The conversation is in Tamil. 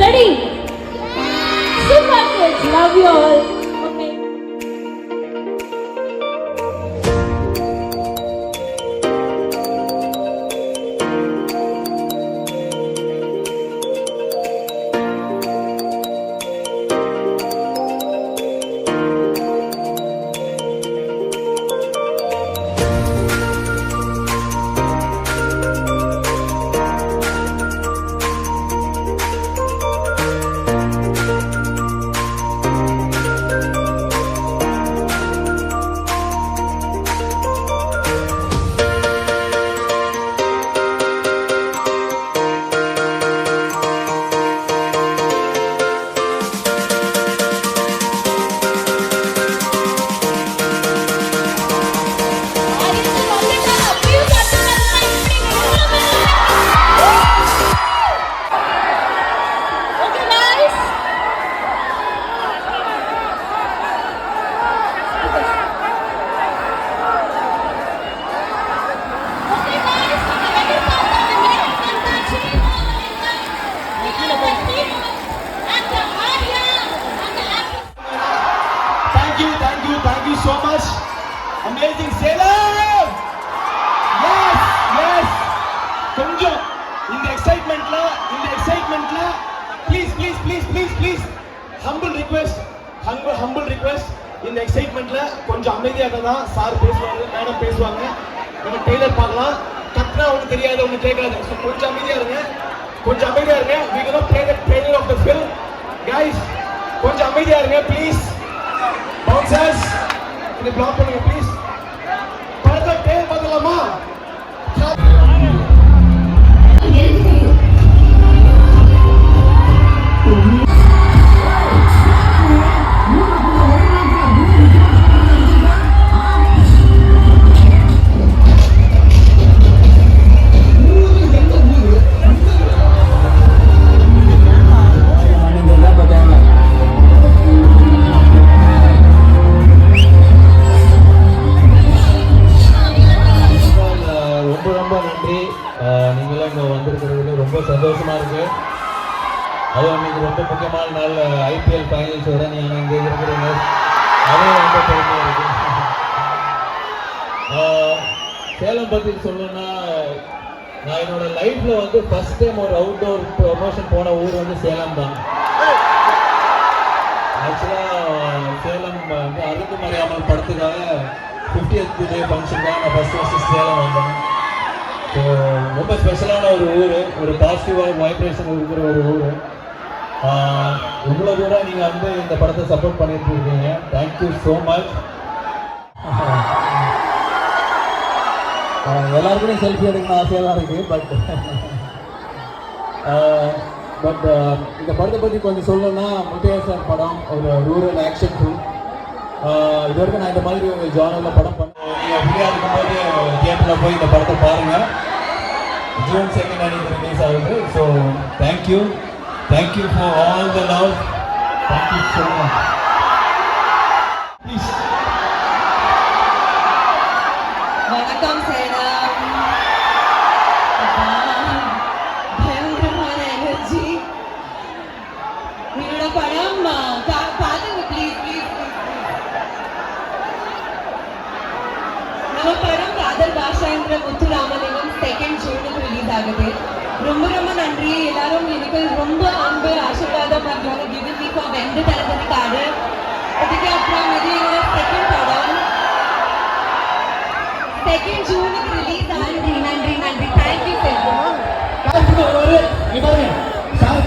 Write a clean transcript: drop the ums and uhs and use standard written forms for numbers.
Ready? Super kids, love you all. Okay. Thank you so much. Amazing Salem. Yes. கொஞ்சம் இந்த எக்ஸைட்மென்ட்ல ப்ளீஸ் humble request இந்த எக்ஸைட்மென்ட்ல கொஞ்சம் அமைதியாக தான் சார் பேசுவாங்க, மேடம் பேசுவாங்க, நம்ம டெய்லர் பார்க்கலாம். கத்னா ஒன்றும் தெரியாது, ஒன்றும் கேட்காது. ஸோ கொஞ்சம் அமைதியாக இருங்க. we gonna play the trailer of the film. Guys, கொஞ்சம் அமைதியாக இருங்க ப்ளீஸ். Bouncers, இதை பிளாக் பண்ணுங்க ப்ளீஸ். படத்தை டேல் பண்ணலாமா? நீங்களாம் இங்கே வந்திருக்கிறதுல ரொம்ப சந்தோஷமா இருக்கு. அதுவும் இன்னைக்கு ரொம்ப முக்கியமான நாள், IPL ஃபைனல்ஸோட நீங்கள் இங்கே இருக்கிறீங்க, அதே ரொம்ப பெருமையாக இருக்கு. சேலம் பற்றி சொல்லணும்னா, நான் என்னோட லைஃப்ல வந்து ஃபர்ஸ்ட் டைம் ஒரு அவுட்டோர் ப்ரொமோஷன் போன ஊர் வந்து சேலம் தான். ஆக்சுவலாக சேலம் வந்து அறுத்து மறையாமல் படத்துக்காக 50th டே ஃபங்க்ஷனுக்காக நான் ஃபர்ஸ்ட் சேலம் வந்தேன். ஸோ ரொம்ப ஸ்பெஷலான ஒரு ஊர், ஒரு பாசிட்டிவாக வைப்ரேஷன் இருக்கிற ஒரு ஊர். இவ்வளோ தூரம் நீங்கள் வந்து இந்த படத்தை சப்போர்ட் பண்ணிட்டு இருக்கீங்க. Thank you so much. எல்லாருக்குமே செல்ஃபி எடுக்கணும் ஆசையாக தான் இருக்குது. பட் இந்த படத்தை பற்றி கொஞ்சம் சொல்லணும்னா, முத்தையா சார் படம் ஒரு ரூரல் ஆக்ஷன் ஃபிலிம். இது வரைக்கும் நான் இந்த மாதிரி ஒரு ஜானரில் படம் பண்ணேன். நீங்கள் ஃப்ரீயாக இருக்கும்போது தியேட்டரில் போய் இந்த படத்தை பாருங்கள். June 2nd அன்னைக்கு ரிலீஸ் ஆகுது. So thank you for all the love. Thank you so much. Please. வணக்கம் சேலம். பயங்கரமான எனர்ஜி. என்னோட படம் பாருங்க ப்ளீஸ். நம்ம படம் காதல் பாஷா என்ற முத்துராமலிங்கம் 2nd ஜூனுக்கு ரிலீஸ் ஆகுது. ரொம்ப நன்றி எல்லாரும். எனக்கு ரொம்ப அன்பு ஆசீர்வாதம் பண்றாங்க. கிவன் மீ ஃபார் வெந்து தளபதி காடு. அதுக்கு அப்புறம் இது என்னோட செகண்ட் படம் 2nd ஜூனுக்கு ரிலீஸ் ஆகுது. நன்றி. தேங்க்யூ செல்வம். சார்